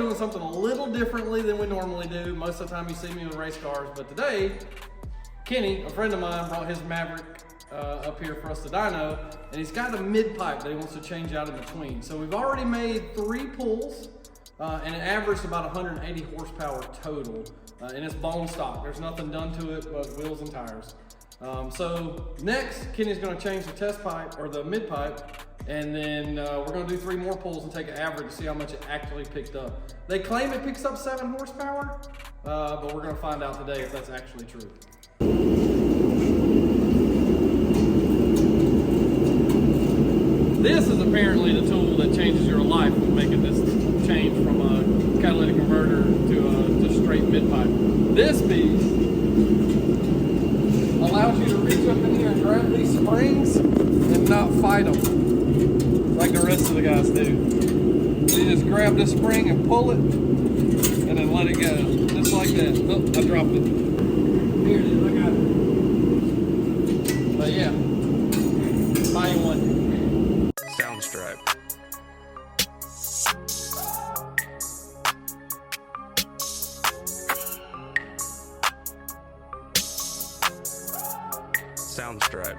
doing something a little differently than we normally do. Most of the time you see me in race cars, but today, Kenny, a friend of mine, brought his Maverick up here for us to dyno, and he's got a mid-pipe that he wants to change out in between. So we've already made 3 pulls, and it averaged about 180 horsepower total, and it's bone stock. There's nothing done to it but wheels and tires. So next, Kenny's gonna change the test pipe, or the mid-pipe, and then we're gonna do 3 more pulls and take an average to see how much it actually picked up. They claim it picks up 7 horsepower, but we're gonna find out today if that's actually true. This is apparently the tool that changes your life when making this change from a catalytic converter to a just straight mid-pipe. This piece allows you to reach up in here and grab these springs and not fight them like the rest of the guys do. So you just grab this spring and pull it and then let it go, just like that. Oh, I dropped it. Here it is, I got it. But yeah, buy you one. Sound stripe. Sound stripe.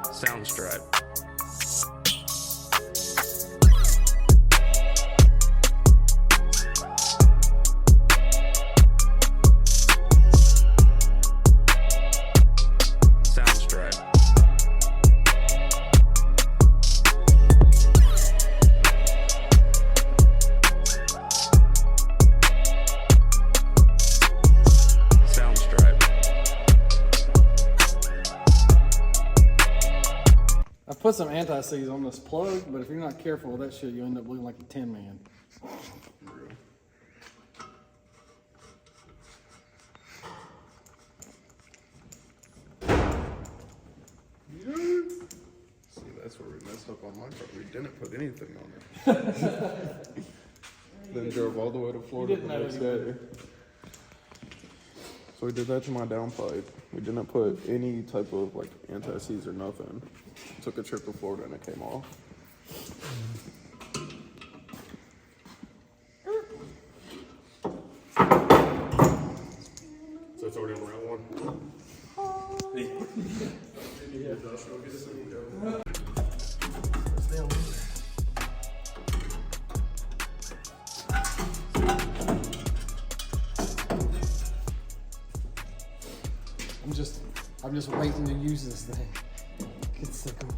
Sound stripe. I put some anti-seize on this plug, but if you're not careful with that shit, you end up looking like a tin man. See, that's where we messed up on my car. We didn't put anything on it. Then drove all the way to Florida the next day. So we did that to my downpipe. We didn't put any type of like anti-seize or nothing. Took a trip to Florida and it came off. So it's already on round 1? Yeah. Joshua, get us in go. I'm just waiting to use this thing. It's so cool.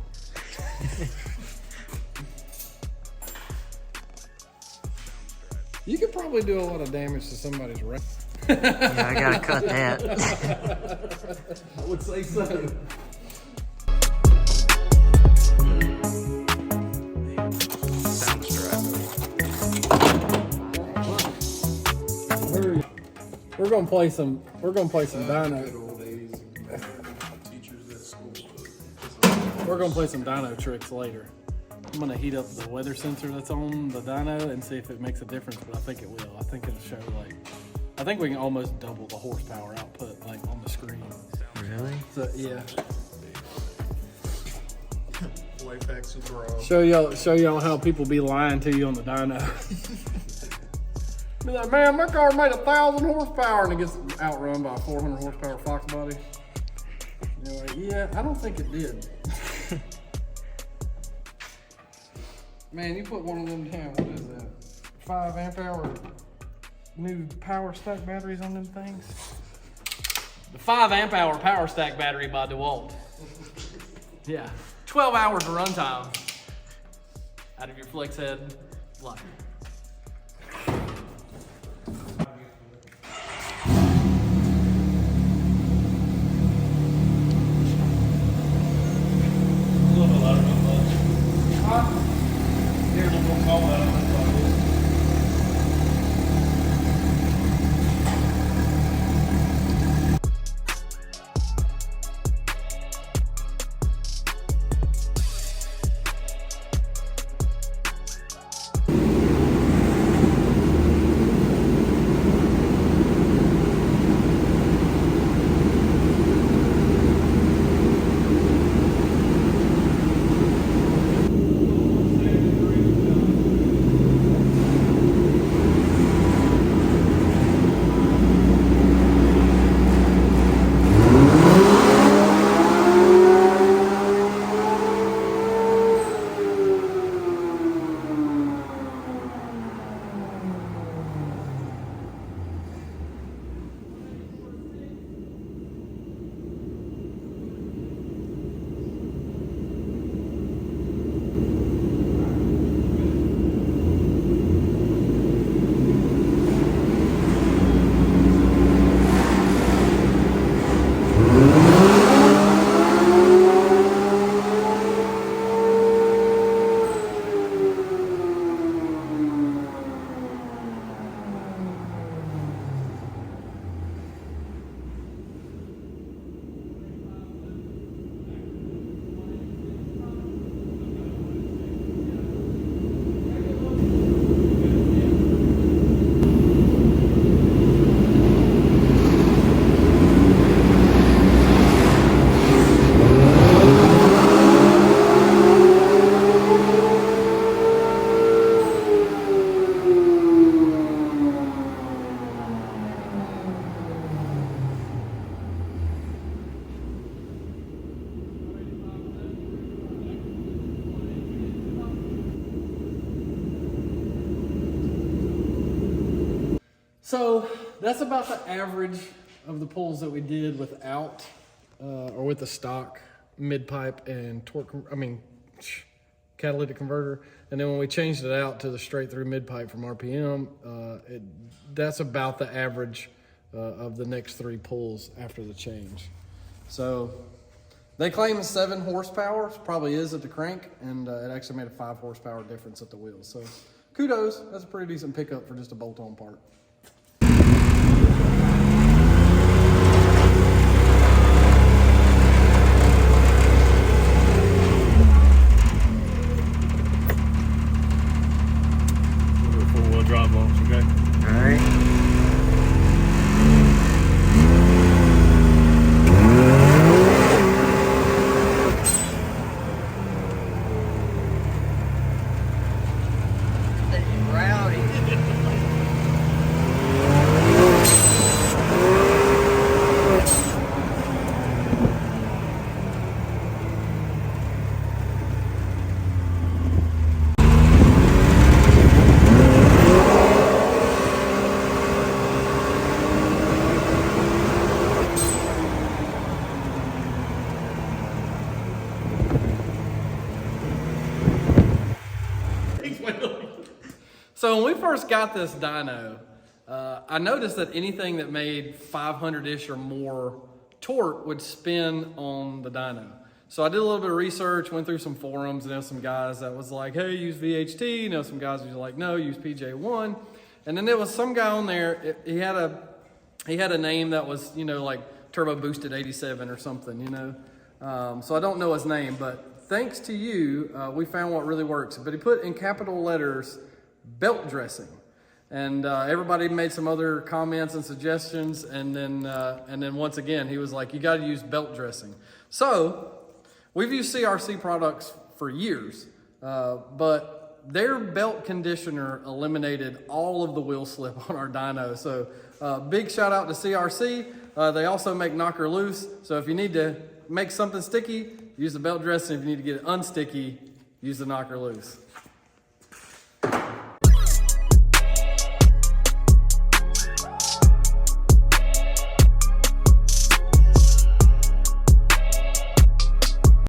You could probably do a lot of damage to somebody's race. Yeah, I gotta cut that. I would say so. Sound stripe. We're gonna play some dyno. We're gonna play some dyno tricks later. I'm gonna heat up the weather sensor that's on the dyno and see if it makes a difference, but I think it will. I think it'll show I think we can almost double the horsepower output like on the screen. Really? So yeah. Show y'all how people be lying to you on the dyno. Be like, man, my car made 1,000 horsepower and it gets outrun by a 400 horsepower Fox body. And you're like, yeah, I don't think it did. Man, you put one of them down, what is that? 5 amp hour new power stack batteries on them things? The 5 amp hour power stack battery by DeWalt. Yeah, 12 hours of runtime out of your flex head life. So that's about the average of the pulls that we did without, or with the stock mid-pipe and catalytic converter. And then when we changed it out to the straight through mid-pipe from RPM, that's about the average of the next 3 pulls after the change. So they claim 7 horsepower, probably is at the crank, and it actually made a 5 horsepower difference at the wheels. So kudos, that's a pretty decent pickup for just a bolt-on part. Four-wheel drive box, okay? All right. So when we first got this dyno, I noticed that anything that made 500-ish or more torque would spin on the dyno. So I did a little bit of research, went through some forums, and there was some guys that was like, hey, use VHT. You know, some guys was like, no, use PJ1. And then there was some guy on there, he had a name that was, you know, like Turbo Boosted 87 or something, you know. So I don't know his name, but thanks to you, we found what really works. But he put in capital letters, belt dressing. And everybody made some other comments and suggestions, and then once again, he was like, you gotta use belt dressing. So, we've used CRC products for years, but their belt conditioner eliminated all of the wheel slip on our dyno. So, big shout out to CRC. They also make knocker loose, so if you need to make something sticky, use the belt dressing. If you need to get it unsticky, use the knocker loose.